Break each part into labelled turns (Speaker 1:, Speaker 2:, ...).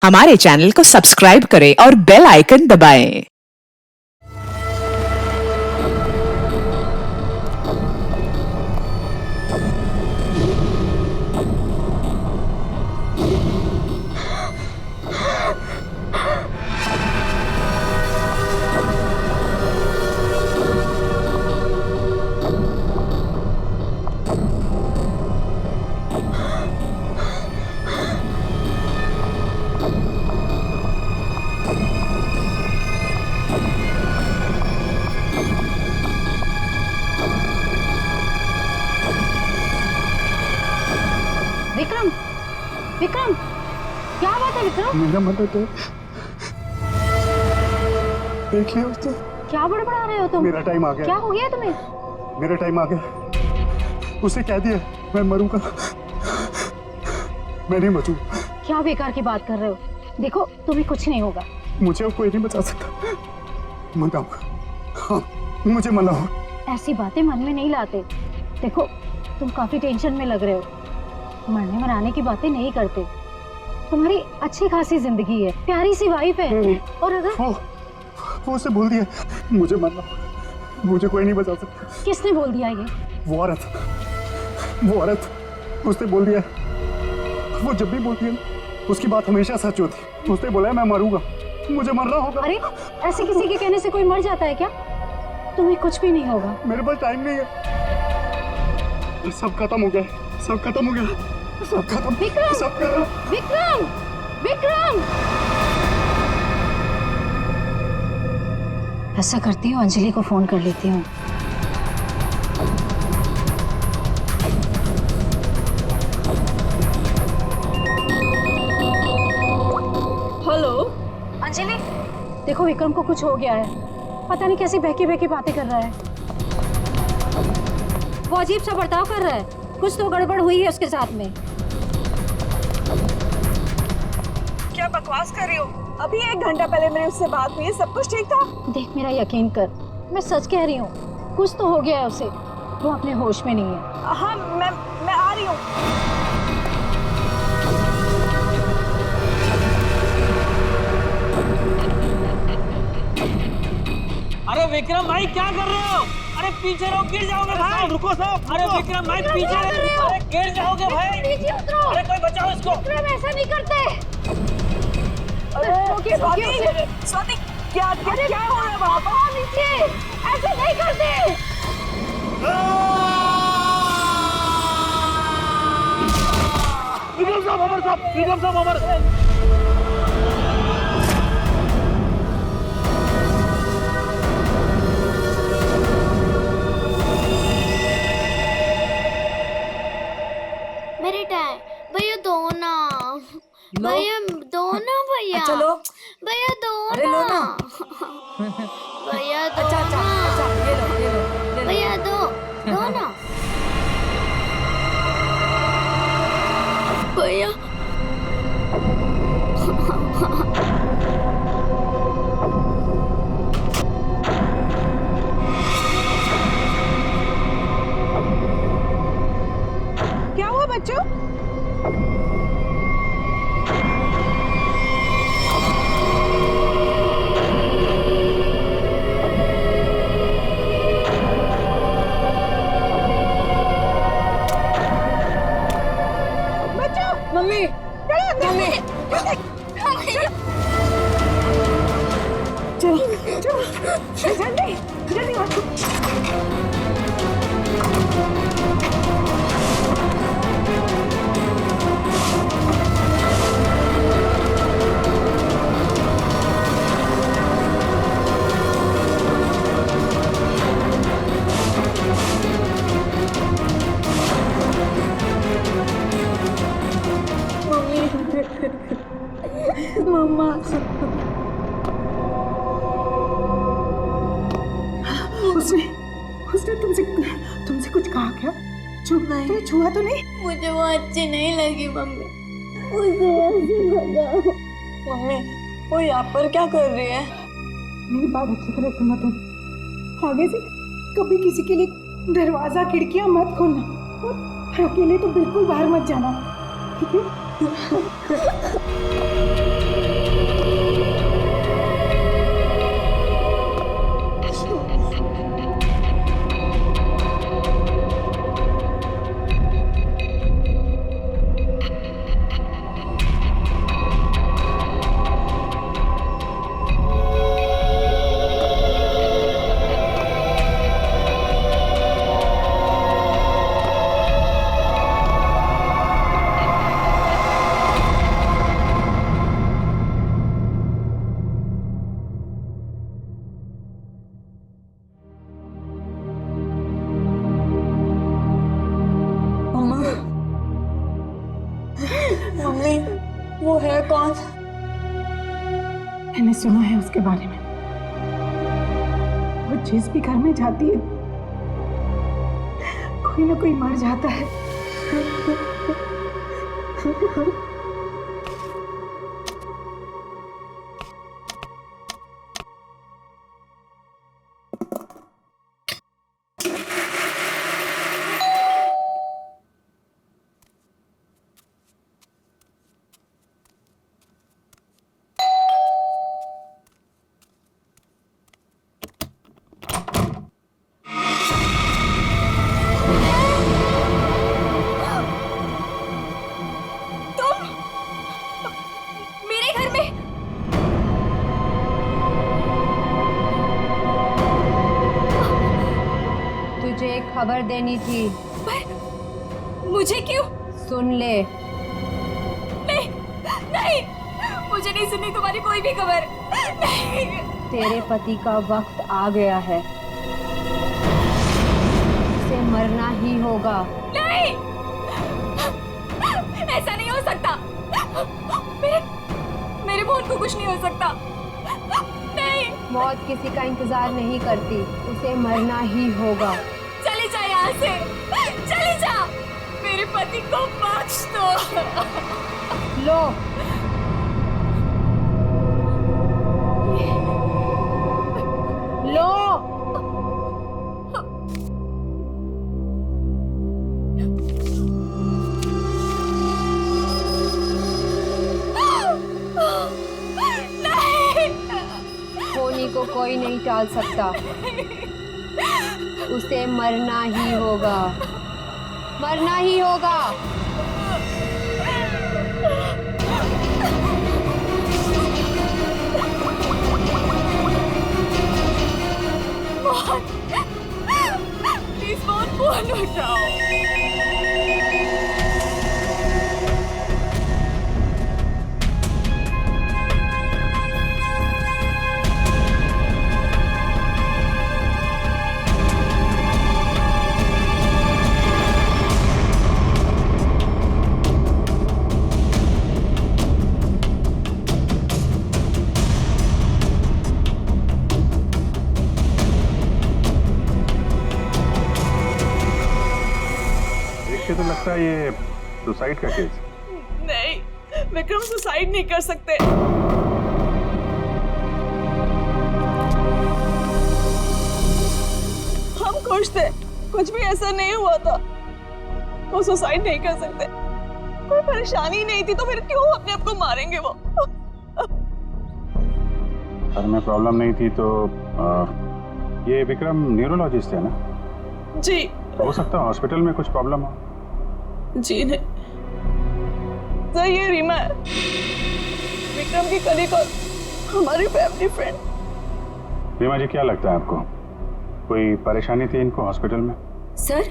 Speaker 1: हमारे चैनल को सब्सक्राइब करें और बेल आइकन दबाएं।
Speaker 2: विक्रम, विक्रम, क्या बात है विक्रम?
Speaker 3: मेरा मदद है। देख लिया उसने।
Speaker 2: क्या बड़बड़ा रहे हो तुम?
Speaker 3: मेरा टाइम आ गया।
Speaker 2: क्या हो गया तुम्हें?
Speaker 3: मेरा टाइम आ गया। उसे कह दिया मैं मरूंगा, मैं नहीं बचूं।
Speaker 2: क्या बेकार की बात कर रहे हो? देखो तुम्हें कुछ नहीं होगा।
Speaker 3: मुझे अब कोई नहीं बचा सकता। मनाओ, हाँ, मुझे मनाओ।
Speaker 2: ऐसी बातें मन में नहीं लाते। देखो तुम काफी टेंशन में लग रहे हो। मरने मराने की बातें नहीं करते। तुम्हारी अच्छी खासी जिंदगी है, प्यारी सी वाइफ है। और अगर
Speaker 3: वो उसे बोल दिया मुझे मरना, मुझे कोई नहीं बचा सकता।
Speaker 2: किसने बोल दिया ये?
Speaker 3: वो औरत उसने बोल दिया। वो जब भी बोलती है उसकी बात हमेशा सच होती। उसने बोला है मैं मरूंगा, मुझे मरना होगा।
Speaker 2: अरे ऐसे किसी के कहने से कोई मर जाता है क्या? तुम्हें कुछ भी नहीं होगा।
Speaker 3: मेरे पास टाइम नहीं है। सब खत्म हो गया, सब खत्म हो गया, सब खत्म।
Speaker 2: विक्रम,
Speaker 3: सब खत्म।
Speaker 2: विक्रम, विक्रम! ऐसा करती हूँ, अंजलि को फोन कर लेती हूँ।
Speaker 4: हेलो
Speaker 2: अंजलि, देखो विक्रम को कुछ हो गया है। पता नहीं कैसी बहकी बहकी बातें कर रहा है। वो अजीब सा बर्ताव कर रहा है। कुछ तो गड़बड़ हुई है उसके साथ में।
Speaker 4: क्या बकवास कर रही हो? अभी 1 घंटा पहले मेरी उससे बात हुई है, सब कुछ ठीक था।
Speaker 2: देख मेरा यकीन कर, मैं सच कह रही हूँ। कुछ तो हो गया है उसे। वो अपने होश में नहीं है।
Speaker 4: हाँ मैं आ रही हूँ।
Speaker 5: अरे विक्रम भाई क्या कर रहे हो? अरे पीछे रहो, गिर जाओगे भाई।
Speaker 3: रुको साहब।
Speaker 5: अरे विक्रम भाई पीछे रहो, अरे गिर जाओगे भाई।
Speaker 2: नीचे उतरो।
Speaker 5: अरे कोई बचाओ इसको।
Speaker 2: विक्रम ऐसा नहीं करते।
Speaker 4: स्वाति क्या हो रहा है वहाँ पर?
Speaker 2: नीचे ऐसे नहीं करते।
Speaker 5: विक्रम साहब अमर साहब, विक्रम साहब अमर।
Speaker 6: मेरे टाइम भैया दो ना, भैया दो ना, भैया
Speaker 4: चलो
Speaker 6: भैया दो
Speaker 4: अरे लो ना।
Speaker 6: भैया दो
Speaker 4: अच्छा
Speaker 6: ना,
Speaker 4: ये लो
Speaker 6: भैया दो ना भैया।
Speaker 4: क्या हुआ बच्चों? मम्मी मम्मी चलो जल्दी जल्दी मम्मा उसने तुमसे कुछ कहा क्या? तुम्हें छुआ तो नहीं?
Speaker 6: मुझे वो अच्छी नहीं लगी मम्मी, मुझे ऐसे भगाओ।
Speaker 4: मम्मी वो यहाँ पर क्या कर रही है?
Speaker 7: मेरी बात अच्छी तरह सुनो तुम। आगे से कभी किसी के लिए दरवाजा खिड़कियां मत खोलना और अकेले तो बिल्कुल बाहर मत जाना, ठीक है?
Speaker 4: है कौन?
Speaker 7: मैंने सुना है उसके बारे में। वो जिस भी घर में जाती है कोई ना कोई मर जाता है।
Speaker 6: मेरे घर में
Speaker 8: तुझे एक खबर देनी थी।
Speaker 6: मुझे क्यों?
Speaker 8: सुन ले।
Speaker 6: नहीं नहीं, मुझे नहीं सुननी तुम्हारी कोई भी खबर। नहीं।
Speaker 8: तेरे पति का वक्त आ गया है, उसे मरना ही होगा।
Speaker 6: नहीं, ऐसा नहीं हो सकता। मेरे मोहन को कुछ नहीं हो सकता। नहीं।
Speaker 8: मौत किसी का इंतजार नहीं करती, उसे मरना ही होगा।
Speaker 6: चली जा यहाँ से, चली जा। मेरे पति को बख्श दो।
Speaker 8: लो, लो। होनी को कोई नहीं टाल सकता, उसे मरना ही होगा, मरना ही होगा।
Speaker 6: प्लीज फोन उठाओ।
Speaker 3: तो लगता है ये सुसाइड का केस।
Speaker 4: नहीं, विक्रम सुसाइड नहीं कर सकते। हम खुश थे, कुछ भी ऐसा नहीं हुआ था। वो सुसाइड नहीं कर सकते, कोई परेशानी नहीं थी तो फिर क्यों अपने आप को मारेंगे वो?
Speaker 3: सर में प्रॉब्लम नहीं थी तो ये विक्रम न्यूरोलॉजिस्ट है ना?
Speaker 4: जी।
Speaker 3: हो सकता है हॉस्पिटल में कुछ प्रॉब्लम हो।
Speaker 4: जी नहीं सर, ये रीमा है, विक्रम की कलीग और हमारी फैमिली फ्रेंड।
Speaker 3: रीमा जी, क्या लगता है आपको कोई परेशानी थी इनको हॉस्पिटल में?
Speaker 9: सर,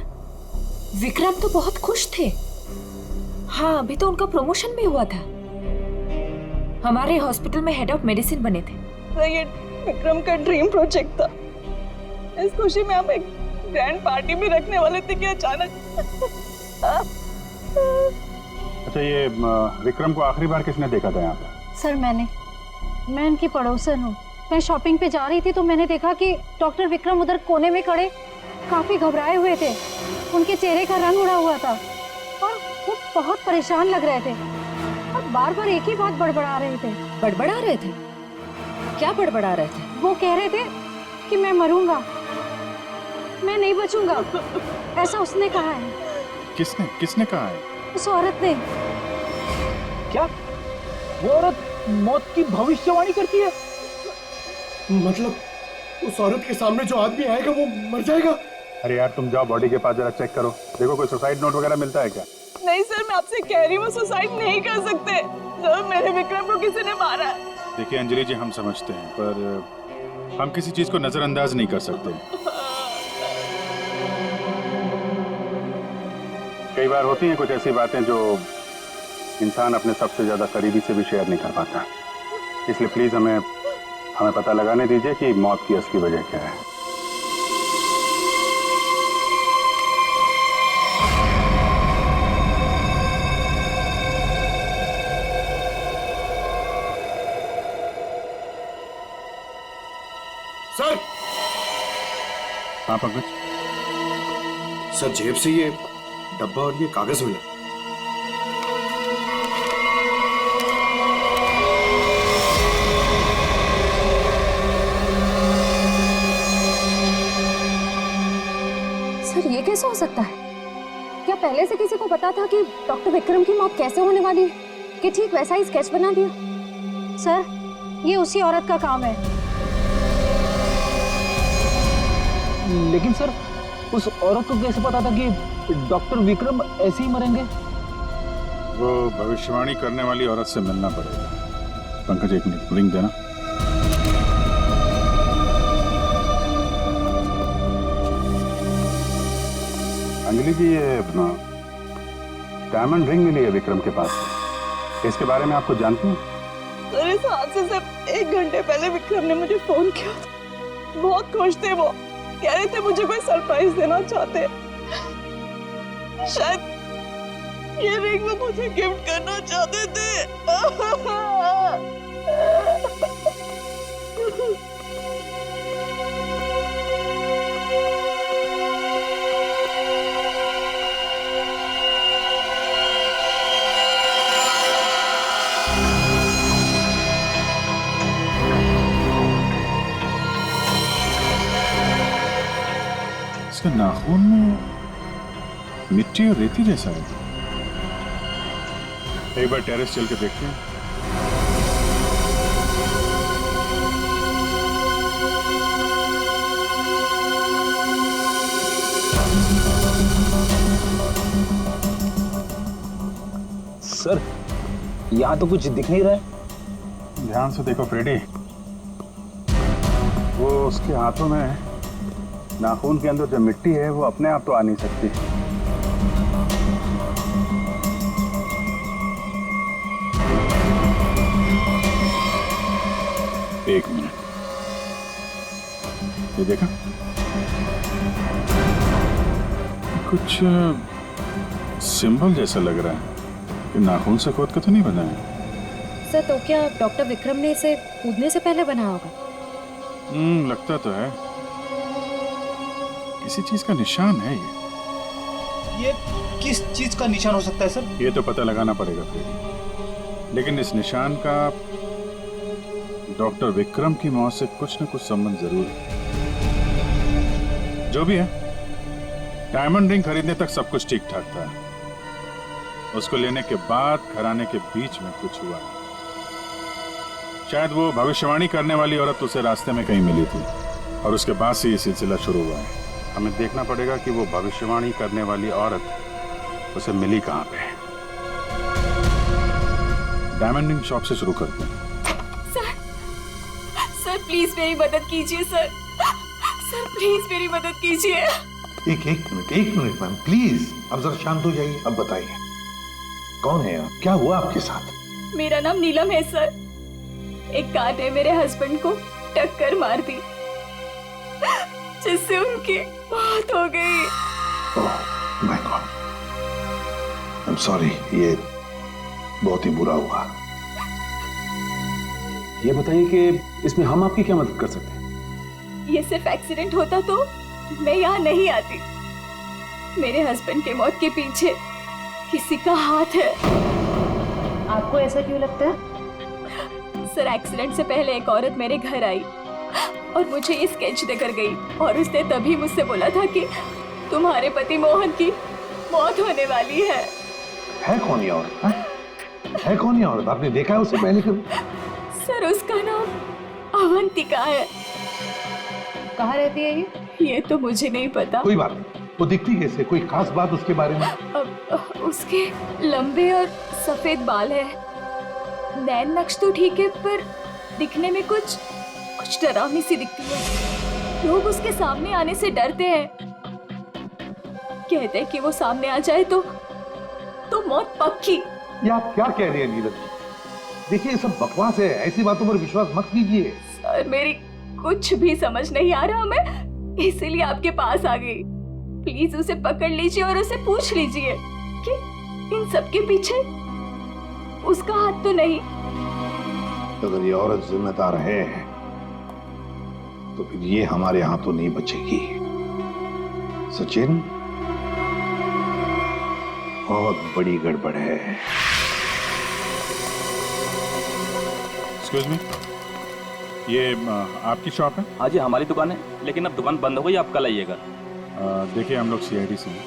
Speaker 9: विक्रम तो बहुत खुश थे। हाँ, अभी तो उनका प्रमोशन भी हुआ था, हमारे हॉस्पिटल में हेड ऑफ मेडिसिन बने थे।
Speaker 4: सर, ये विक्रम का ड्रीम प्रोजेक्ट था। इस खुशी में हम एक ग्रैंड पार्टी भी रखने वाले थे कि अचानक।
Speaker 3: अच्छा, ये विक्रम को आखिरी बार किसने देखा था यहाँ पे?
Speaker 2: सर मैं इनकी पड़ोसन हूँ। मैं शॉपिंग पे जा रही थी तो मैंने देखा कि डॉक्टर विक्रम उधर कोने में खड़े काफी घबराए हुए थे। उनके चेहरे का रंग उड़ा हुआ था और वो बहुत परेशान लग रहे थे और बार बार एक ही बात बड़बड़ा रहे थे।
Speaker 9: बड़बड़ा रहे थे? क्या बड़बड़ा रहे थे?
Speaker 2: वो कह रहे थे कि मैं मरूंगा, मैं नहीं बचूंगा, ऐसा उसने कहा है।
Speaker 3: किसने कहा है?
Speaker 2: उस औरत ने।
Speaker 5: क्या वो औरत मौत की भविष्यवाणी करती है?
Speaker 10: मतलब उस औरत के सामने जो आदमी आएगा वो मर जाएगा?
Speaker 3: अरे यार, तुम जाओ बॉडी के पास जरा चेक करो, देखो कोई सुसाइड नोट वगैरह मिलता है क्या?
Speaker 4: नहीं सर, मैं आपसे कह रही हूँ वो सुसाइड नहीं कर सकते। सर, मेरे विक्रम को किसी ने मारा है।
Speaker 3: देखिए अंजलि जी, हम समझते हैं पर हम किसी चीज को नजरअंदाज नहीं कर सकते। कई बार होती हैं कुछ ऐसी बातें जो इंसान अपने सबसे ज्यादा करीबी से भी शेयर नहीं कर पाता। इसलिए प्लीज हमें पता लगाने दीजिए कि मौत की असली वजह क्या है।
Speaker 10: सर
Speaker 3: हाँ पंकज,
Speaker 10: सर जेब से ये डब्बा और ये कागज मिला।
Speaker 2: सर ये कैसे हो सकता है? क्या पहले से किसी को पता था कि डॉक्टर विक्रम की मौत कैसे होने वाली है कि ठीक वैसा ही स्केच बना दिया? सर ये उसी औरत का काम है।
Speaker 5: लेकिन सर उस औरत को कैसे पता था कि डॉक्टर विक्रम ऐसे ही मरेंगे?
Speaker 3: वो भविष्यवाणी करने वाली औरत से मिलना पड़ेगा। पंकज एक मिनट, रिंग देना। अंजलि जी, ये डायमंड रिंग मिली है विक्रम के पास। इसके बारे में आपको जानती हैं?
Speaker 4: सर इस हादसे से 1 घंटे पहले विक्रम ने मुझे फोन किया था। बहुत खुश थे वो, कह रहे थे मुझे कोई सरप्राइज देना चाहते हैं। शायद ये रिंग वो मुझे गिफ्ट करना चाहते थे।
Speaker 3: इसके नाखून में मिट्टी और रेती जैसा है। एक बार टेरेस चल के देखते हैं।
Speaker 5: सर यहाँ तो कुछ दिख नहीं रहा है।
Speaker 3: ध्यान से देखो फ्रेडी, वो उसके हाथों में नाखून के अंदर जो मिट्टी है वो अपने आप तो आ नहीं सकती। एक मिनट, ये देखा, कुछ सिंबल जैसा लग रहा है कि नाखून से खोद के तो नहीं बना है।
Speaker 2: सर तो क्या डॉक्टर विक्रम ने इसे कूदने से पहले बनाया होगा?
Speaker 3: लगता तो है, किसी चीज का निशान है
Speaker 5: ये किस चीज का निशान हो सकता है सर?
Speaker 3: ये तो पता लगाना पड़ेगा फिर, लेकिन इस निशान का डॉक्टर विक्रम की मौत से कुछ न कुछ संबंध जरूर है। जो भी है, डायमंड रिंग खरीदने तक सब कुछ ठीक ठाक था। उसको लेने के बाद घराने के बीच में कुछ हुआ। शायद वो भविष्यवाणी करने वाली औरत उसे रास्ते में कहीं मिली थी और उसके बाद से ये सिलसिला शुरू हुआ है। हमें देखना पड़ेगा कि वो भविष्यवाणी करने वाली औरत उसे मिली कहाँ पे। डायमंड रिंग शॉप से शुरू करते हैं।
Speaker 6: सर प्लीज मेरी मदद कीजिए सर। सर प्लीज मेरी मदद कीजिए।
Speaker 11: एक मिनट मैम प्लीज, अब जरा शांत हो जाइए। अब बताइए कौन है आप, क्या हुआ आपके साथ?
Speaker 6: मेरा नाम नीलम है सर। एक कार ने मेरे हस्बैंड को टक्कर मार दी जिससे उनकी मौत हो गई।
Speaker 11: Oh my God, I am sorry, ये बहुत ही बुरा हुआ।
Speaker 12: ये बताइए कि इसमें हम आपकी क्या मदद कर सकते हैं?
Speaker 6: ये सिर्फ एक्सीडेंट होता तो मैं यहाँ नहीं आती। मेरे हस्बैंड के मौत के पीछे किसी का हाथ है।
Speaker 2: आपको ऐसा क्यों लगता है?
Speaker 6: सर एक्सीडेंट से पहले एक औरत मेरे घर आई और मुझे ये स्केच देकर गई और उसने तभी मुझसे बोला था कि तुम्हारे पति मोहन की मौत होने वाली है।
Speaker 11: कौन ये औरत? है कौन ये औरत? आपने देखा है उसे पहले कभी?
Speaker 6: सर उसका नाम अवंतिका है।
Speaker 2: कहाँ रहती है
Speaker 6: ये तो मुझे नहीं पता।
Speaker 11: कोई बात नहीं, वो दिखती कैसे? कोई खास बात उसके बारे में?
Speaker 6: उसके लंबे और सफेद बाल है। नैन नक्श तो ठीक है पर दिखने में कुछ डरावनी सी दिखती है। लोग उसके सामने आने से डरते हैं, कहते हैं कि वो सामने आ जाए तो मौत पक्की।
Speaker 11: ये आप क्या कह रहे हैं नीरज? देखिए ये सब बकवास है, ऐसी बातों पर विश्वास मत कीजिए।
Speaker 6: सर मेरी कुछ भी समझ नहीं आ रहा, मैं इसीलिए आपके पास आ गई। प्लीज उसे पकड़ लीजिए और उसे पूछ लीजिए कि इन सब के पीछे उसका हाथ तो नहीं।
Speaker 11: अगर ये औरत जिम्मेदार है तो फिर ये हमारे हाथों नहीं बचेगी। सचिन, बहुत बड़ी गड़बड़ है।
Speaker 3: एक्सक्यूज मी, ये आपकी शॉप है?
Speaker 13: हाँ जी, हमारी दुकान है, लेकिन अब दुकान बंद हो गई, आप कल आइएगा।
Speaker 3: देखिए, हम लोग सीआईडी से हैं,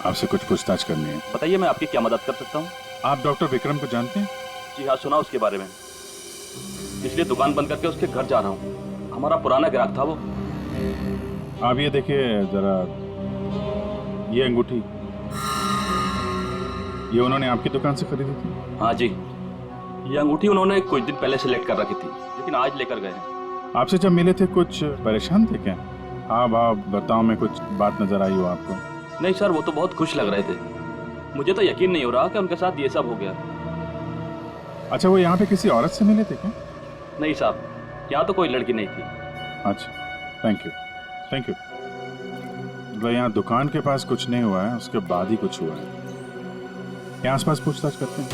Speaker 3: आपसे कुछ पूछताछ करनी है।
Speaker 13: बताइए, मैं आपकी क्या मदद कर सकता हूँ?
Speaker 3: आप डॉक्टर विक्रम को जानते हैं?
Speaker 13: जी हाँ, सुना उसके बारे में, इसलिए दुकान बंद करके उसके घर जा रहा हूँ। हमारा पुराना ग्राहक था वो।
Speaker 3: आप ये देखिए जरा, ये अंगूठी, ये उन्होंने आपकी दुकान से खरीदी थी?
Speaker 13: हाँ जी, ये अंगूठी उन्होंने कुछ दिन पहले सेलेक्ट कर रखी थी, लेकिन आज लेकर गए हैं।
Speaker 3: आपसे जब मिले थे कुछ परेशान थे क्या? हाँ भाव बताओ, में कुछ बात नजर आई हो आपको?
Speaker 13: नहीं सर, वो तो बहुत खुश लग रहे थे। मुझे तो यकीन नहीं हो रहा कि उनके साथ ये सब हो गया।
Speaker 3: अच्छा, वो यहाँ पे किसी औरत से मिले थे क्या?
Speaker 13: नहीं साहब, यहाँ तो कोई लड़की नहीं थी।
Speaker 3: अच्छा, थैंक यू, थैंक यू। मतलब यहाँ दुकान के पास कुछ नहीं हुआ है, उसके बाद ही कुछ हुआ है। यहाँ आसपास पूछताछ करते हैं।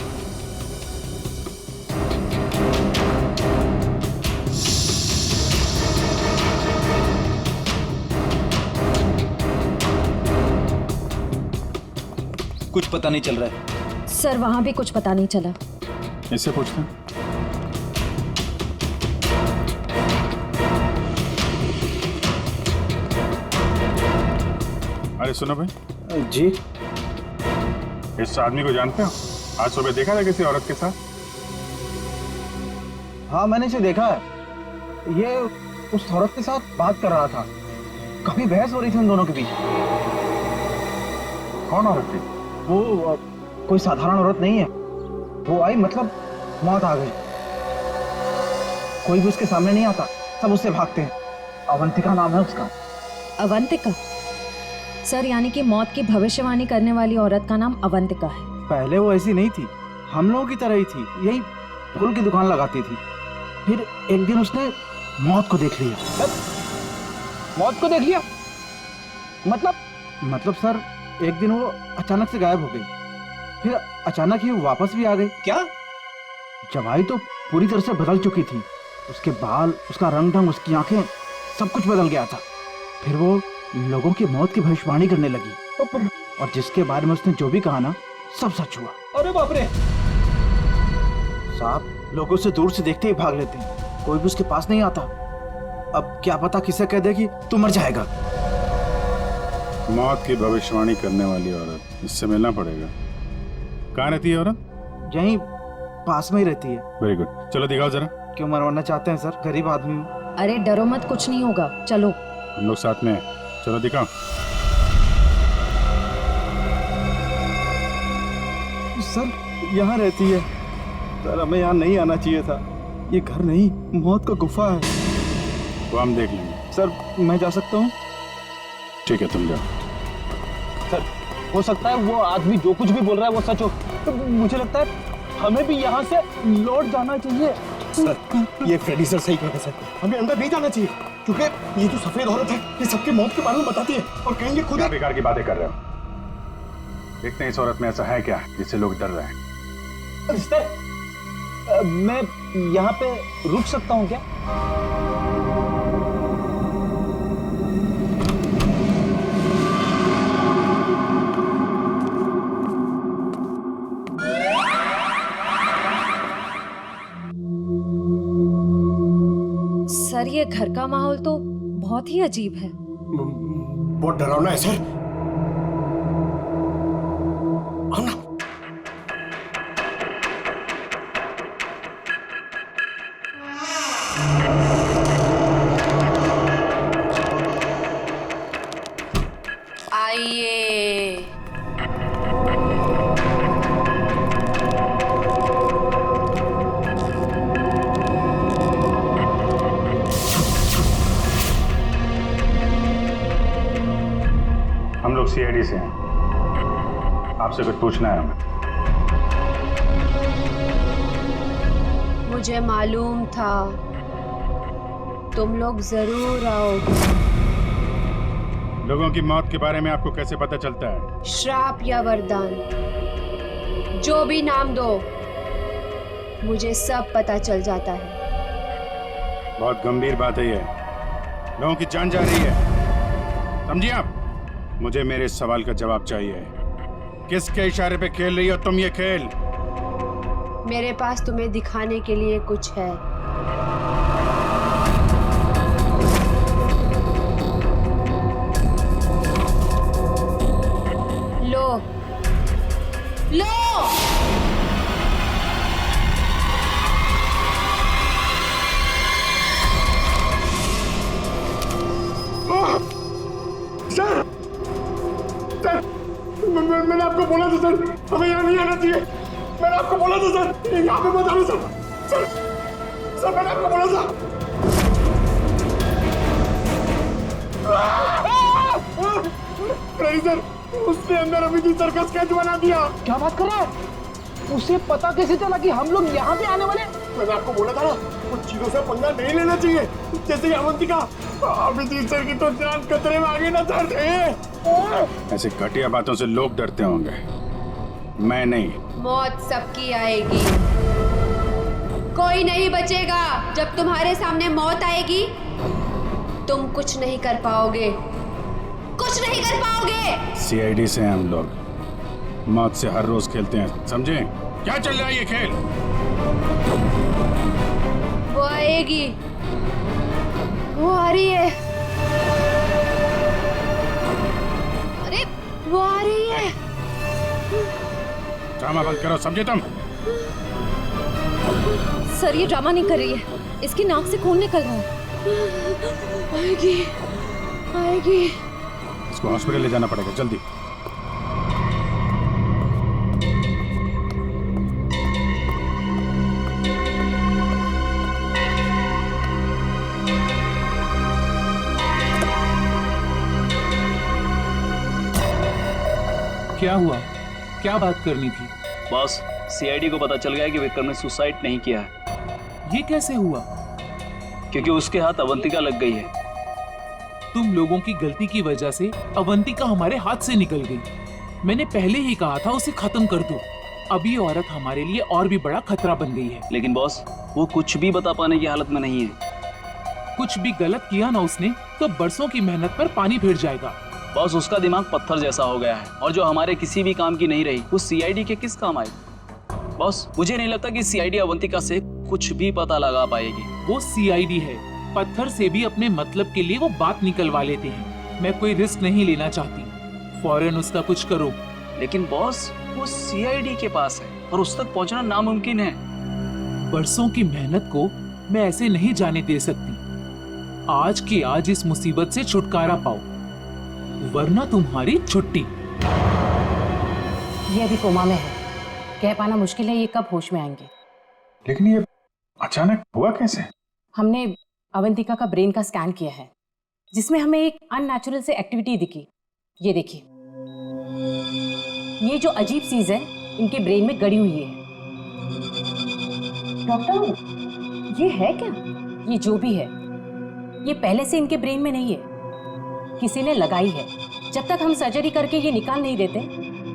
Speaker 5: कुछ पता नहीं चल रहा है
Speaker 2: सर, वहाँ भी कुछ पता नहीं चला।
Speaker 3: इससे पूछते हैं। अरे सुनो भाई।
Speaker 5: जी।
Speaker 3: इस आदमी को जानते हो? आज सुबह देखा था किसी औरत के साथ?
Speaker 5: हाँ, मैंने इसे देखा है। ये उस औरत के साथ बात कर रहा था, काफी बहस हो रही थी उन दोनों के बीच।
Speaker 3: कौन औरत थी?
Speaker 5: वो कोई साधारण औरत नहीं है। वो आई, मतलब मौत आ गई। कोई भी उसके सामने नहीं आता, सब उससे भागते हैं। अवंतिका नाम है उसका।
Speaker 2: अवंतिका? सर, यानी कि मौत की भविष्यवाणी करने वाली औरत का नाम अवंतिका है।
Speaker 5: पहले वो ऐसी नहीं थी, हम लोगों की तरह ही थी, यही फूल की दुकान लगाती थी। फिर एक दिन उसने मौत को देख लिया। मौत को देख लिया? मतलब सर, एक दिन वो अचानक से गायब हो गई, फिर अचानक ही वापस भी आ गई। क्या? जवाई तो पूरी तरह से बदल चुकी थी। उसके बाल, उसका रंग ढंग, उसकी आंखें, सब कुछ बदल गया था। फिर वो लोगों की मौत की भविष्यवाणी करने लगी, और जिसके बारे में उसने जो भी कहा ना, सब सच हुआ। अरे बाप रे! साहब, लोग उसे दूर से देखते ही भाग लेते हैं, कोई भी उसके पास नहीं आता। अब क्या पता किसे कह दे कि तू मर जाएगा।
Speaker 3: मौत की भविष्यवाणी करने वाली औरत, इससे मिलना पड़ेगा। कहाँ रहती है औरत?
Speaker 5: यहीं पास में ही रहती है।
Speaker 3: वेरी गुड, चलो दिखाओ जरा।
Speaker 5: क्यों मरवाना चाहते हैं सर? गरीब आदमी हूँ।
Speaker 2: अरे डरो मत, कुछ नहीं होगा, चलो।
Speaker 3: हम लोग साथ में हैं, चलो दिखाओ।
Speaker 5: सर, यहाँ रहती है। सर, हमें यहाँ नहीं आना चाहिए था। ये घर नहीं, मौत का गुफा है।
Speaker 3: वो हम देख लेंगे।
Speaker 5: सर, मैं जा सकता हूँ?
Speaker 3: ठीक है, तुम जाओ।
Speaker 5: सर, हो सकता है वो आदमी जो कुछ भी बोल रहा है वो सच हो, तो मुझे लगता है हमें भी यहाँ से लौट जाना चाहिए।
Speaker 10: सर, ये फ्रेडी सर सही कहते हैं सर, हमें अंदर नहीं जाना चाहिए, क्योंकि ये जो सफेद औरत है, ये सबके मौत के बारे में बताती है, और कहेंगे खुद।
Speaker 3: क्या बेकार की बातें कर रहे हो? देखते हैं इस औरत में ऐसा है क्या जिससे लोग डर रहे हैं।
Speaker 5: सर, मैं यहाँ पे रुक सकता हूँ क्या?
Speaker 2: सर, ये घर का माहौल तो बहुत ही अजीब है।
Speaker 10: बहुत डरावना है सर। आओ ना।
Speaker 8: आइए।
Speaker 3: हम लोग सीआईडी से हैं, आपसे कुछ पूछना है हमें।
Speaker 8: मुझे मालूम था तुम लोग जरूर आओगे।
Speaker 3: लोगों की मौत के बारे में आपको कैसे पता चलता है?
Speaker 8: श्राप या वरदान, जो भी नाम दो, मुझे सब पता चल जाता है।
Speaker 3: बहुत गंभीर बात है ये। लोगों की जान जा रही है, समझिए आप? मुझे मेरे इस सवाल का जवाब चाहिए। किसके इशारे पे खेल रही हो तुम ये खेल?
Speaker 8: मेरे पास तुम्हें दिखाने के लिए कुछ है। लो लो।
Speaker 10: सर, सर, मैंने आपको बोला था सर, हमें यहाँ नहीं आना चाहिए। मैंने आपको बोला था सर, यहाँ पे मत आना सर। सर, सर मैंने आपको बोला था। नहीं सर, उसने अंदर अमित सर का स्केच बना दिया।
Speaker 5: क्या बात कर रहा है? उसे पता कैसे चला कि हम लोग यहाँ पे आने वाले?
Speaker 10: मैंने आपको बोला था ना, कुछ चीजों से पंगा नहीं लेना चाहिए, जैसे अवंतिका। अमित सर की तो जान खतरे में आ गई ना सर।
Speaker 3: ऐसे घटिया बातों से लोग डरते होंगे, मैं नहीं।
Speaker 8: मौत सबकी आएगी, कोई नहीं बचेगा। जब तुम्हारे सामने मौत आएगी तुम कुछ नहीं कर पाओगे, कुछ नहीं कर पाओगे।
Speaker 3: सीआईडी से हम लोग मौत से हर रोज खेलते हैं, समझे? क्या चल रहा है ये खेल?
Speaker 8: वो आएगी, वो आ रही है। अरे वो आ रही है।
Speaker 3: ड्रामा बंद करो, समझे तुम?
Speaker 6: सर ये ड्रामा नहीं कर रही है, इसकी नाक से खून निकल रहा है।
Speaker 8: आएगी, आएगी।
Speaker 3: इसको हॉस्पिटल ले जाना पड़ेगा, जल्दी।
Speaker 12: क्या हुआ? क्या बात करनी थी?
Speaker 13: बॉस, सीआईडी को पता चल गया कि विक्रम ने सुसाइड नहीं किया है।
Speaker 12: ये कैसे हुआ?
Speaker 13: क्योंकि उसके हाथ अवंतिका लग गई है।
Speaker 12: तुम लोगों की गलती की वजह से अवंतिका हमारे हाथ से निकल गई। मैंने पहले ही कहा था उसे खत्म कर दो। अब ये औरत हमारे लिए और भी बड़ा खतरा बन गई है।
Speaker 13: लेकिन बॉस, वो कुछ भी बता पाने की हालत में नहीं है।
Speaker 12: कुछ भी गलत किया ना उसने तो बरसों की मेहनत पर पानी फिर जाएगा।
Speaker 13: बॉस, उसका दिमाग पत्थर जैसा हो गया है, और जो हमारे किसी भी काम की नहीं रही वो सीआईडी के किस काम आई? बॉस, मुझे नहीं लगता कि सीआईडी अवंतिका से कुछ भी पता लगा पाएगी।
Speaker 12: वो सीआईडी है, पत्थर से भी अपने मतलब के लिए वो बात निकलवा लेते हैं। मैं कोई रिस्क नहीं लेना चाहती, फौरन उसका कुछ करो।
Speaker 13: लेकिन बॉस, वो सीआईडी के पास है और उस तक पहुंचना नामुमकिन है।
Speaker 12: बरसों की मेहनत को मैं ऐसे नहीं जाने दे सकती। आज के आज इस मुसीबत से छुटकारा पाओ, वरना तुम्हारी छुट्टी।
Speaker 2: ये अभी कोमा में है, कह पाना मुश्किल है ये कब होश में आएंगे।
Speaker 3: लेकिन ये अचानक हुआ कैसे?
Speaker 2: हमने अवंतिका का ब्रेन का स्कैन किया है, जिसमें हमें एक अननेचुरल से एक्टिविटी दिखी। ये देखिए, ये जो अजीब चीज है इनके ब्रेन में गड़ी हुई है। डॉक्टर, ये है क्या? ये जो भी है ये पहले से इनके ब्रेन में नहीं है, किसी ने लगाई है। जब तक हम सर्जरी करके ये निकाल नहीं देते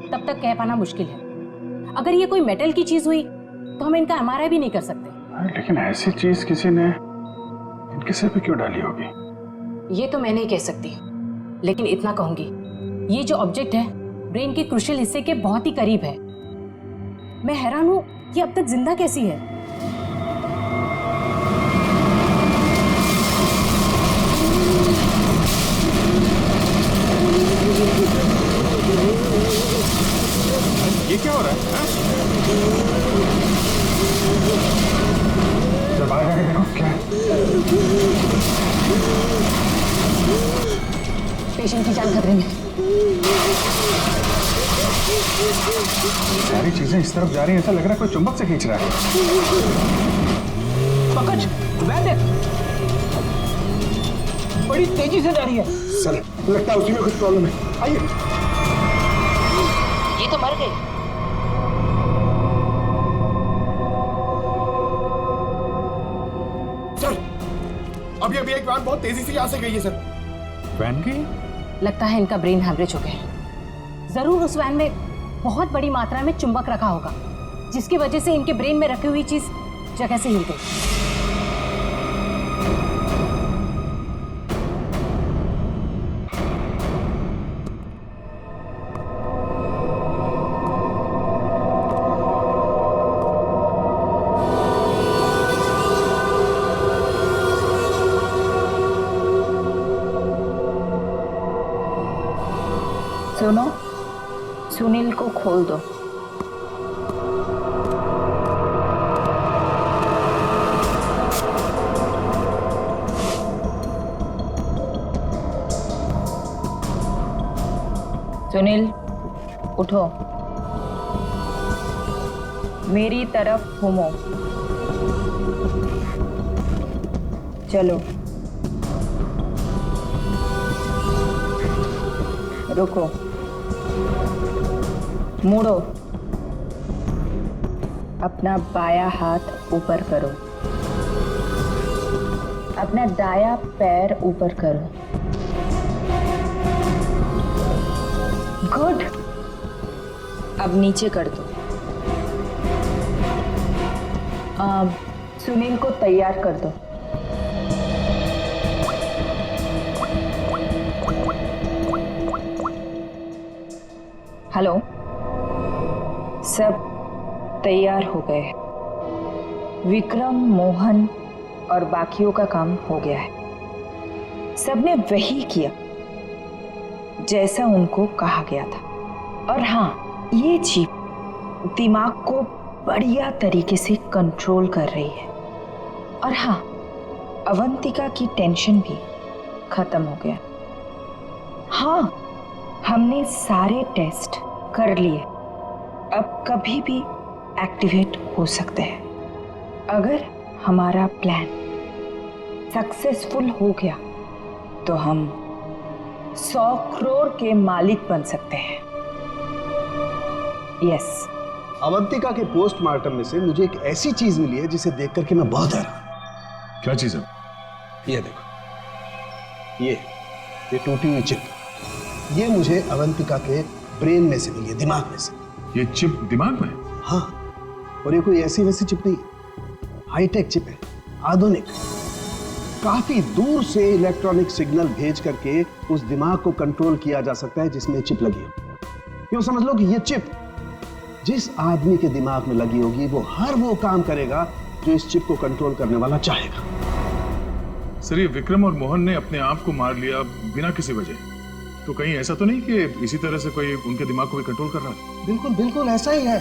Speaker 2: तब तक कह पाना मुश्किल है। अगर ये कोई मेटल की चीज हुई तो हम इनका एमआरआई भी नहीं कर सकते।
Speaker 3: लेकिन ऐसी चीज किसी ने इनके सिर पे क्यों डाली होगी?
Speaker 2: ये तो मैं नहीं कह सकती, लेकिन इतना कहूंगी, ये जो ऑब्जेक्ट है ब्रेन के क्रूशियल हिस्से के बहुत ही करीब है। मैं हैरान हूं ये अब तक जिंदा कैसी है।
Speaker 3: ये क्या हो रहा है? जब आएगा कि देखो क्या है।
Speaker 2: पेशेंट की जान खतरे में।
Speaker 3: सारी चीजें इस तरफ जा रही हैं, ऐसा लग रहा है कोई चुंबक से खींच रहा है।
Speaker 5: पकड़, वैन देख, बड़ी तेजी से जा रही है।
Speaker 10: सर, लगता है उसी में कुछ प्रॉब्लम है। आइए।
Speaker 2: ये तो मर गई।
Speaker 10: सर, अभी एक वैन बहुत तेजी से यहाँ से गई है सर।
Speaker 3: वैन गई?
Speaker 2: लगता है इनका ब्रेन हैमरेज हो गया है। जरूर उस वैन में बहुत बड़ी मात्रा में चुंबक रखा होगा, जिसकी वजह से इनके ब्रेन में रखी हुई चीज जगह से हिल गई।
Speaker 9: सुनील को खोल दो। सुनील उठो, मेरी तरफ घूमो। चलो रुको, मुड़ो, अपना बायां हाथ ऊपर करो, अपना दायां पैर ऊपर करो। गुड, अब नीचे कर दो। सुनील को तैयार कर दो। हेलो, सब तैयार हो गए। विक्रम, मोहन और बाकियों का काम हो गया है। सबने वही किया जैसा उनको कहा गया था। और हाँ, ये चिप दिमाग को बढ़िया तरीके से कंट्रोल कर रही है। और हाँ, अवंतिका की टेंशन भी खत्म हो गया। हाँ, हमने सारे टेस्ट कर लिए, अब कभी भी एक्टिवेट हो सकते हैं। अगर हमारा प्लान सक्सेसफुल हो गया तो हम 100 करोड़ के मालिक बन सकते हैं। यस।
Speaker 10: अवंतिका के पोस्टमार्टम में से मुझे एक ऐसी चीज मिली है जिसे देख करके मैं बहुत हैरान।
Speaker 11: क्या चीज है?
Speaker 10: ये देखो, ये टूटी हुई चिप, ये मुझे अवंतिका के ब्रेन में से मिली है, दिमाग में से।
Speaker 11: ये चिप दिमाग में?
Speaker 10: हाँ, और ये कोई ऐसी वैसी चिप नहीं, हाईटेक चिप है, आधुनिक। काफी दूर से इलेक्ट्रॉनिक सिग्नल भेज करके उस दिमाग को कंट्रोल किया जा सकता है जिसमें चिप लगी हो। यूं समझ लो कि ये चिप जिस आदमी के दिमाग में लगी होगी वो हर वो काम करेगा जो इस चिप को कंट्रोल करने वाला चाहेगा।
Speaker 11: सर, ये विक्रम और मोहन ने अपने आप को मार लिया बिना किसी वजह, तो कहीं ऐसा तो नहीं कि इसी तरह से कोई उनके दिमाग को भी कंट्रोल कर रहा है?
Speaker 10: बिल्कुल बिल्कुल ऐसा ही है।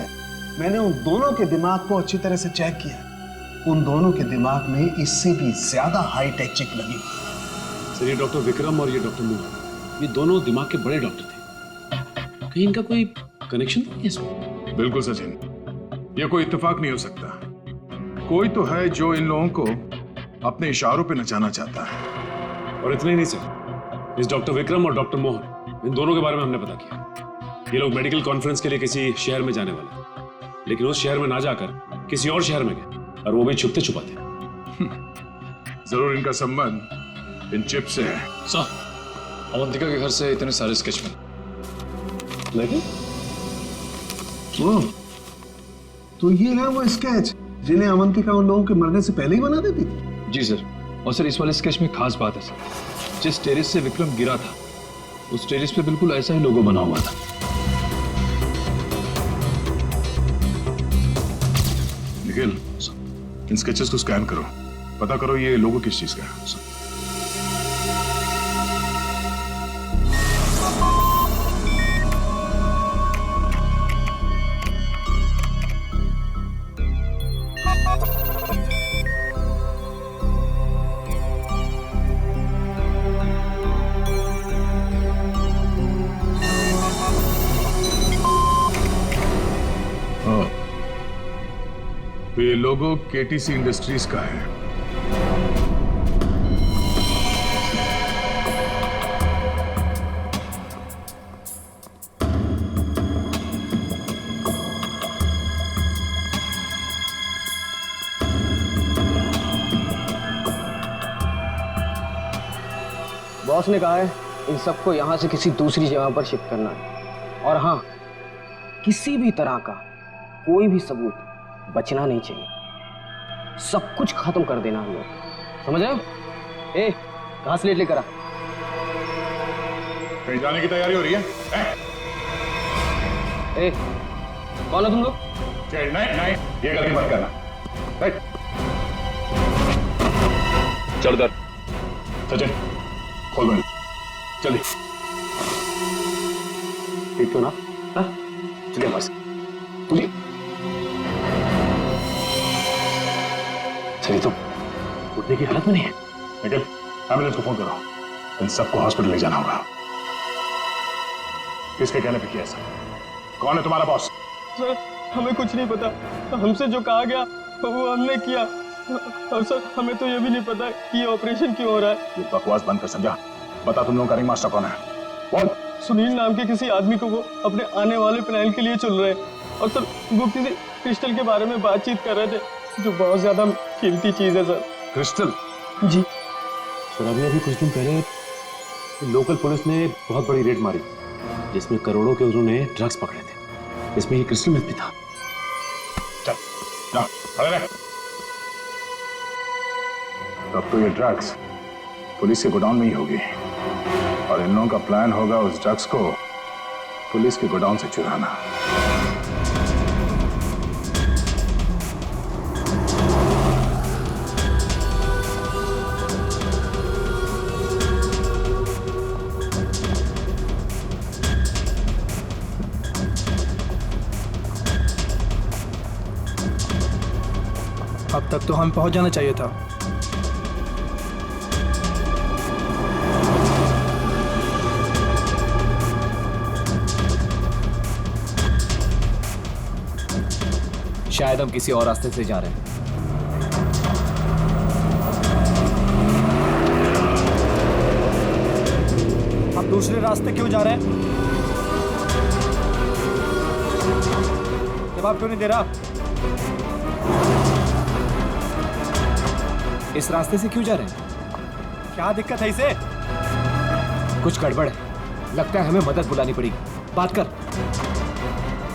Speaker 10: मैंने उन दोनों के दिमाग को अच्छी तरह से चेक किया। उन दोनों के दिमाग में इससे भी ज्यादा हाईटेक चिप लगी।
Speaker 14: सर, ये डॉक्टर विक्रम और ये डॉक्टर मोहन, ये दोनों दिमाग के बड़े डॉक्टर थे। कहीं इनका कोई कनेक्शन नहीं है इसमें?
Speaker 11: बिल्कुल सचिन, ये कोई इत्तेफाक नहीं हो सकता। कोई तो है जो इन लोगों को अपने इशारों पे नचाना चाहता है।
Speaker 14: और इतना ही नहीं सर, इस डॉक्टर विक्रम और डॉक्टर मोहन, इन दोनों के बारे में हमने पता किया। ये लोग मेडिकल कॉन्फ्रेंस के लिए किसी शहर में जाने वाले, लेकिन उस शहर में ना जाकर किसी और शहर में गए, और वो भी छुपते छुपाते।
Speaker 11: जरूर इनका संबंध इन चिप से है।
Speaker 14: सर, अवंतिका के घर से इतने सारे स्केच
Speaker 10: नहीं? तो ये है वो स्केच जिन्हें अवंतिका उन लोगों के मरने से पहले ही बना देती थी?
Speaker 14: जी सर। और सर, इस वाले स्केच में खास बात है सर, जिस टेरेस से विक्रम गिरा था उस टेरेस पे बिल्कुल ऐसा ही लोगो बना हुआ था।
Speaker 11: निखिल, इन स्केचेस को स्कैन करो, पता करो ये लोगो किस चीज का है। तो ये लोगो केटीसी इंडस्ट्रीज का है।
Speaker 15: बॉस ने कहा है इन सबको यहां से किसी दूसरी जगह पर शिफ्ट करना है। और हाँ, किसी भी तरह का कोई भी सबूत बचना नहीं चाहिए, सब कुछ खत्म कर देना हम लोग, समझ रहे हो? ए, घास लेट लेकर आ।
Speaker 11: कहीं जाने की तैयारी हो रही है?
Speaker 15: ए, कौन हो तुम लोग?
Speaker 11: नहीं, ये गलती मत करना।
Speaker 14: चल दर
Speaker 11: सचिन, खोल दो जल्दी।
Speaker 15: ठीक तो ना?
Speaker 14: चलिए बस चलिए। चलिए तो उठने की हालत में नहीं है।
Speaker 11: निखिल, एम्बुलेंस को फोन करो। इन सबको हॉस्पिटल ले जाना होगा। किसके कहने पे किया सर? कौन है तुम्हारा बॉस?
Speaker 16: सर हमें कुछ नहीं पता, हमसे जो कहा गया वो हमने किया। और सर हमें तो ये भी नहीं पता कि ये ऑपरेशन क्यों हो रहा है।
Speaker 11: ये बकवास बंद कर संजय। बता तुम लोगों का रिंग मास्टर कौन है? कौन?
Speaker 16: सुनील नाम के किसी आदमी को वो अपने आने वाले फिनाइल के लिए चुन रहे हैं। और सर वो किसी क्रिस्टल के बारे में बातचीत कर रहे थे जो बहुत ज्यादा कीमती चीज है सर।
Speaker 11: क्रिस्टल?
Speaker 16: जी
Speaker 14: सर अभी कुछ दिन पहले लोकल पुलिस ने बहुत बड़ी रेड मारी जिसमें करोड़ों के उन्होंने ड्रग्स पकड़े थे। इसमें ये क्रिस्टल मिथ भी था।
Speaker 11: चल जा, खड़े रह। तब तो ये ड्रग्स पुलिस के गोडाउन में ही होगी और इन लोगों का प्लान होगा उस ड्रग्स को पुलिस के गोडाउन से चुराना।
Speaker 5: अब तक तो हम पहुंच जाना चाहिए था।
Speaker 15: शायद हम किसी और रास्ते से जा रहे हैं।
Speaker 5: हम दूसरे रास्ते क्यों जा रहे हैं? जवाब क्यों नहीं दे रहा?
Speaker 15: इस रास्ते से क्यों जा रहे हैं?
Speaker 5: क्या दिक्कत है इसे?
Speaker 15: कुछ गड़बड़ है, लगता है हमें मदद बुलानी पड़ेगी। बात कर।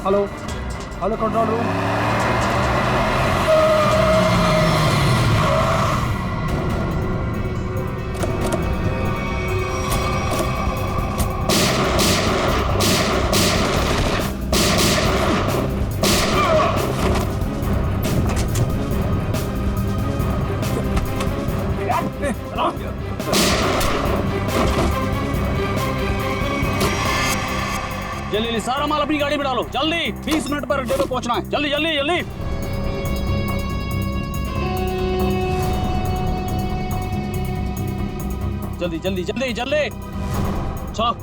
Speaker 5: Hello hello control room.
Speaker 13: जल्दी सारा माल अपनी गाड़ी में डालो, जल्दी 20 मिनट पर अड्डे पे पहुंचना है। जल्दी जल्दी जल्दी। जल्दी जल्दी जल्दी जल्दी चलो।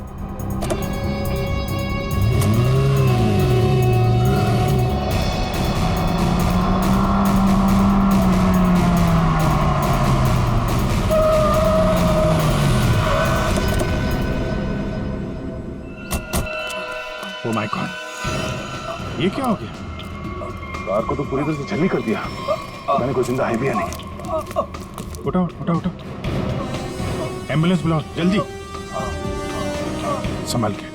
Speaker 11: Oh my God! ये क्या हो गया? कार को तो पूरी तरह से छलनी कर दिया। मैंने कोई जिंदा है भी या नहीं। उठो उठो उठो, एम्बुलेंस बुलाओ जल्दी। संभाल के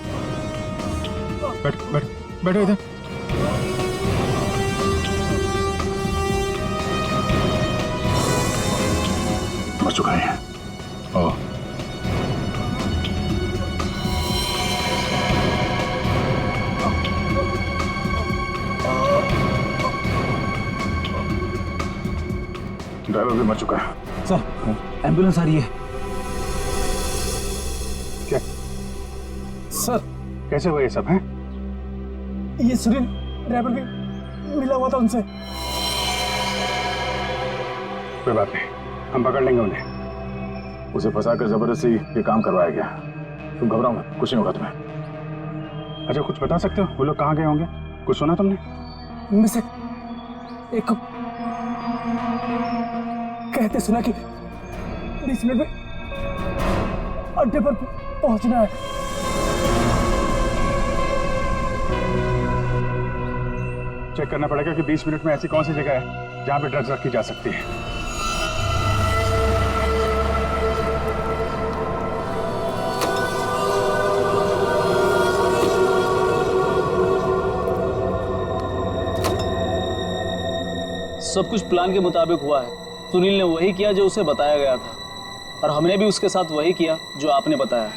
Speaker 11: बैठो बैठो बैठो इधर। मर चुका है। ओह ड्राइवर भी मर चुका है।
Speaker 5: सर एम्बुलेंस आ रही है।
Speaker 11: क्या
Speaker 5: सर?
Speaker 11: कैसे हुआ ये सब है?
Speaker 5: ये सुनील ड्राइवर भी मिला हुआ था उनसे।
Speaker 11: कोई बात नहीं, हम पकड़ लेंगे उन्हें। उसे फंसाकर जबरदस्ती ये काम करवाया गया। तुम घबराओ मत, कुछ नहीं होगा तुम्हें। अच्छा कुछ बता सकते हो वो लोग कहाँ गए होंगे? कुछ सुना तुमने?
Speaker 5: उनमें से एक कहते सुना कि 20 मिनट में अड्डे पर पहुंचना है।
Speaker 11: चेक करना पड़ेगा कि 20 मिनट में ऐसी कौन सी जगह है जहां पे ड्रग्स रखी जा सकती है।
Speaker 13: सब कुछ प्लान के मुताबिक हुआ है। सुनील ने वही किया जो उसे बताया गया था और हमने भी उसके साथ वही किया जो आपने बताया।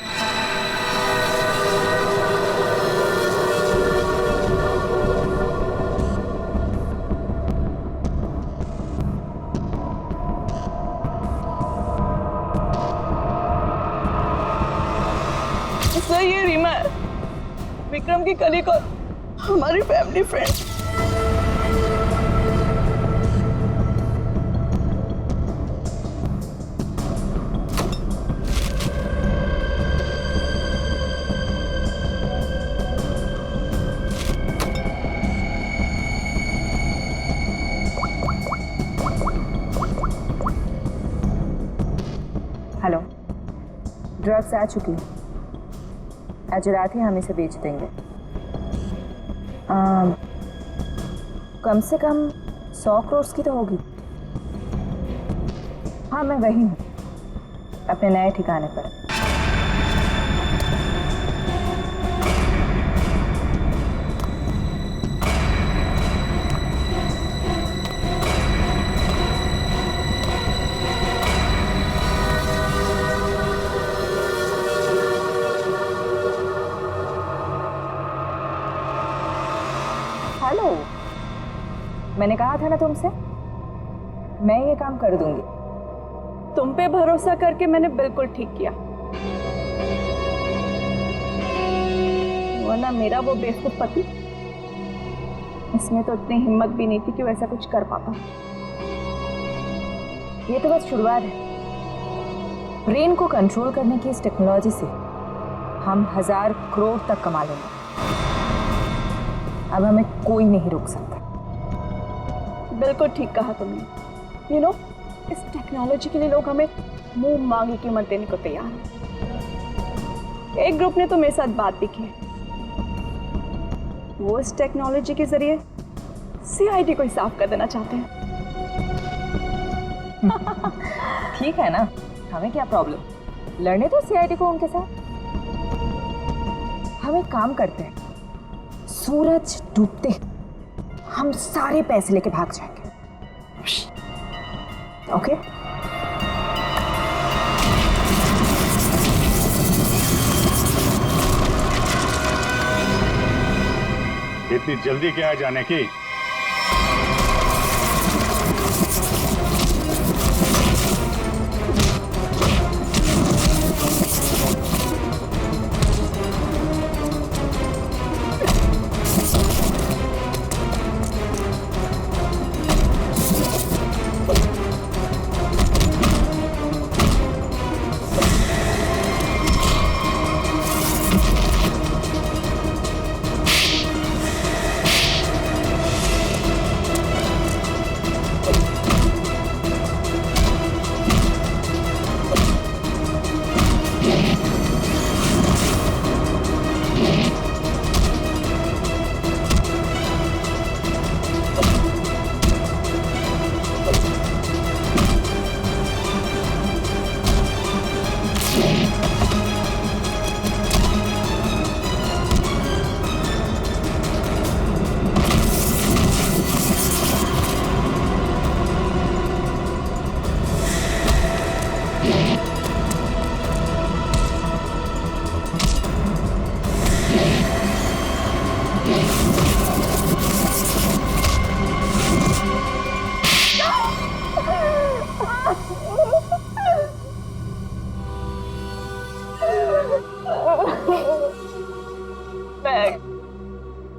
Speaker 4: सर ये रीमा है, विक्रम की कलीग और हमारी फैमिली फ्रेंड।
Speaker 9: हेलो, ड्रग्स आ चुकी है। आज रात ही हम इसे बेच देंगे। कम से कम 100 करोड़ की तो होगी। हाँ, मैं वही हूँ, अपने नए ठिकाने पर। हेलो, मैंने कहा था ना तुमसे, मैं ये काम कर दूंगी।
Speaker 4: तुम पे भरोसा करके मैंने बिल्कुल ठीक किया, वरना मेरा वो बेवकूफ पति, इसमें तो इतनी हिम्मत भी नहीं थी कि वैसा कुछ कर पाता।
Speaker 9: ये तो बस शुरुआत है। ब्रेन को कंट्रोल करने की इस टेक्नोलॉजी से हम 1000 करोड़ तक कमा लेंगे। अब हमें कोई नहीं रोक सकता।
Speaker 4: बिल्कुल ठीक कहा तुमने। यू नो, इस टेक्नोलॉजी के लिए लोग हमें मुंह मांगी कीमत देने को तैयार हैं। एक ग्रुप ने तो मेरे साथ बात भी की है, वो इस टेक्नोलॉजी के जरिए सीआईडी को ही साफ कर देना चाहते हैं।
Speaker 9: ठीक है ना, हमें क्या प्रॉब्लम, लड़ने तो सीआईडी को उनके साथ। हम एक काम करते हैं, सूरज डूबते हम सारे पैसे लेके भाग जाएंगे। ओके?
Speaker 3: इतनी जल्दी क्या है जाने की?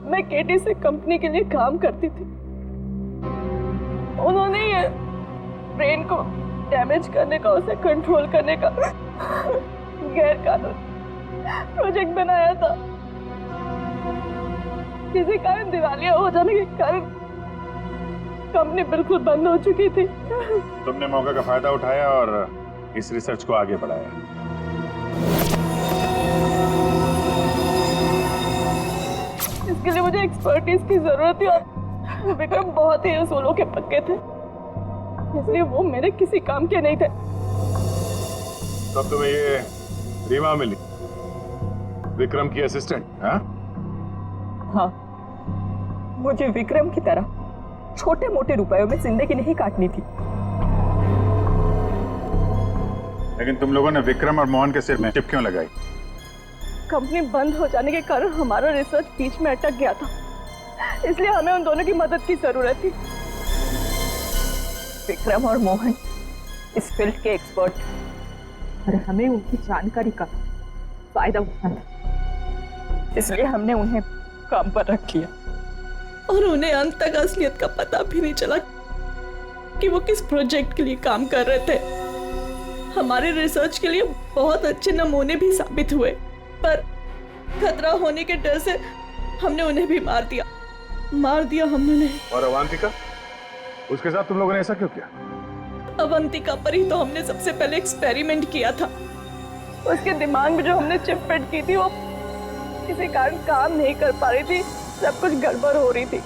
Speaker 4: मैं केटी से कंपनी के लिए काम करती थी। उन्होंने ये ब्रेन को डैमेज करने का, उसे कंट्रोल करने का गैर कानूनी प्रोजेक्ट बनाया था। किसी कारण दिवालिया हो जाने के कारण कंपनी बिल्कुल बंद हो चुकी थी।
Speaker 3: तुमने मौके का फायदा उठाया और इस रिसर्च को आगे बढ़ाया।
Speaker 4: इसके लिए मुझे एक्सपर्टीज की जरूरत थी और विक्रम बहुत ही उसूलों के पक्के थे, इसलिए वो मेरे किसी काम के नहीं थे।
Speaker 3: तब तुम्हें ये रीमा मिली, विक्रम की असिस्टेंट?
Speaker 4: हाँ, मुझे विक्रम की तरह छोटे मोटे रुपयों में जिंदगी नहीं काटनी थी।
Speaker 3: लेकिन तुम लोगों ने विक्रम और मोहन के सिर में चिप क्यों लगाई?
Speaker 4: कंपनी बंद हो जाने के कारण हमारा रिसर्च बीच में अटक गया था, इसलिए हमें उन दोनों की मदद की जरूरत थी। विक्रम और मोहन इस फील्ड के एक्सपर्ट और हमें उनकी जानकारी का फायदा उठाना था, इसलिए हमने उन्हें काम पर रख लिया और उन्हें अंत तक असलियत का पता भी नहीं चला कि वो किस प्रोजेक्ट के लिए काम कर रहे थे। हमारे रिसर्च के लिए बहुत अच्छे नमूने भी साबित हुए, पर खतरा होने के डर से हमने उन्हें भी मार दिया हमने उन्हें।
Speaker 11: और अवंतिका, उसके साथ तुम लोगों ने ऐसा क्यों किया?
Speaker 4: अवंतिका पर ही तो हमने सबसे पहले एक्सपेरिमेंट किया था। उसके दिमाग में जो हमने चिप फिट की थी वो किसी कारण काम नहीं कर पा रही थी, सब कुछ गड़बड़ हो रही थी।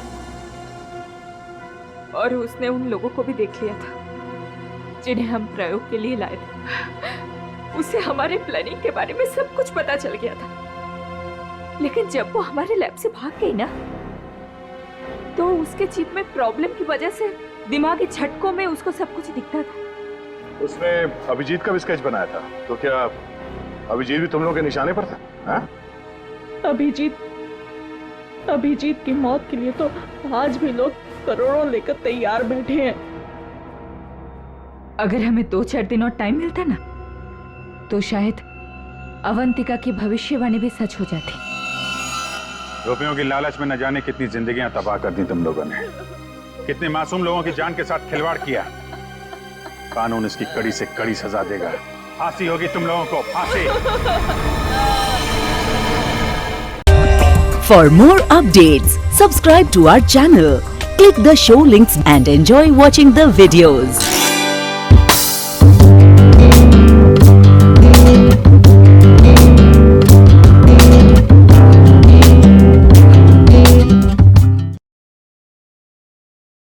Speaker 6: और उसने उन लोगों को भी देख लिया था जिन्हें हम प्रयोग के लिए लाए थे। उसे हमारे प्लानिंग के बारे में सब कुछ पता चल गया था, लेकिन जब वो हमारे लैब से भाग गई ना, तो उसके चिप में प्रॉब्लम की वजह से दिमागी झटकों में उसको सब कुछ दिखता था।
Speaker 11: उसने अभिजीत का भी स्केच बनाया था, तो क्या अभिजीत भी तुम लोगों के निशाने पर था? हाँ?
Speaker 4: अभिजीत की मौत के लिए तो आज भी लोग करोड़ों लेकर तैयार बैठे हैं।
Speaker 6: अगर हमें 2-4 दिन और टाइम मिलता ना, तो शायद अवंतिका की भविष्यवाणी भी सच हो जाती।
Speaker 3: रुपयों की लालच में न जाने कितनी जिंदगियां तबाह कर दी तुम लोगों ने, कितने मासूम लोगों की जान के साथ खिलवाड़ किया। कानून इसकी कड़ी से कड़ी सजा देगा। फांसी होगी तुम लोगों को, फांसी।
Speaker 1: For more updates, subscribe to our channel, click the show links and enjoy watching the videos.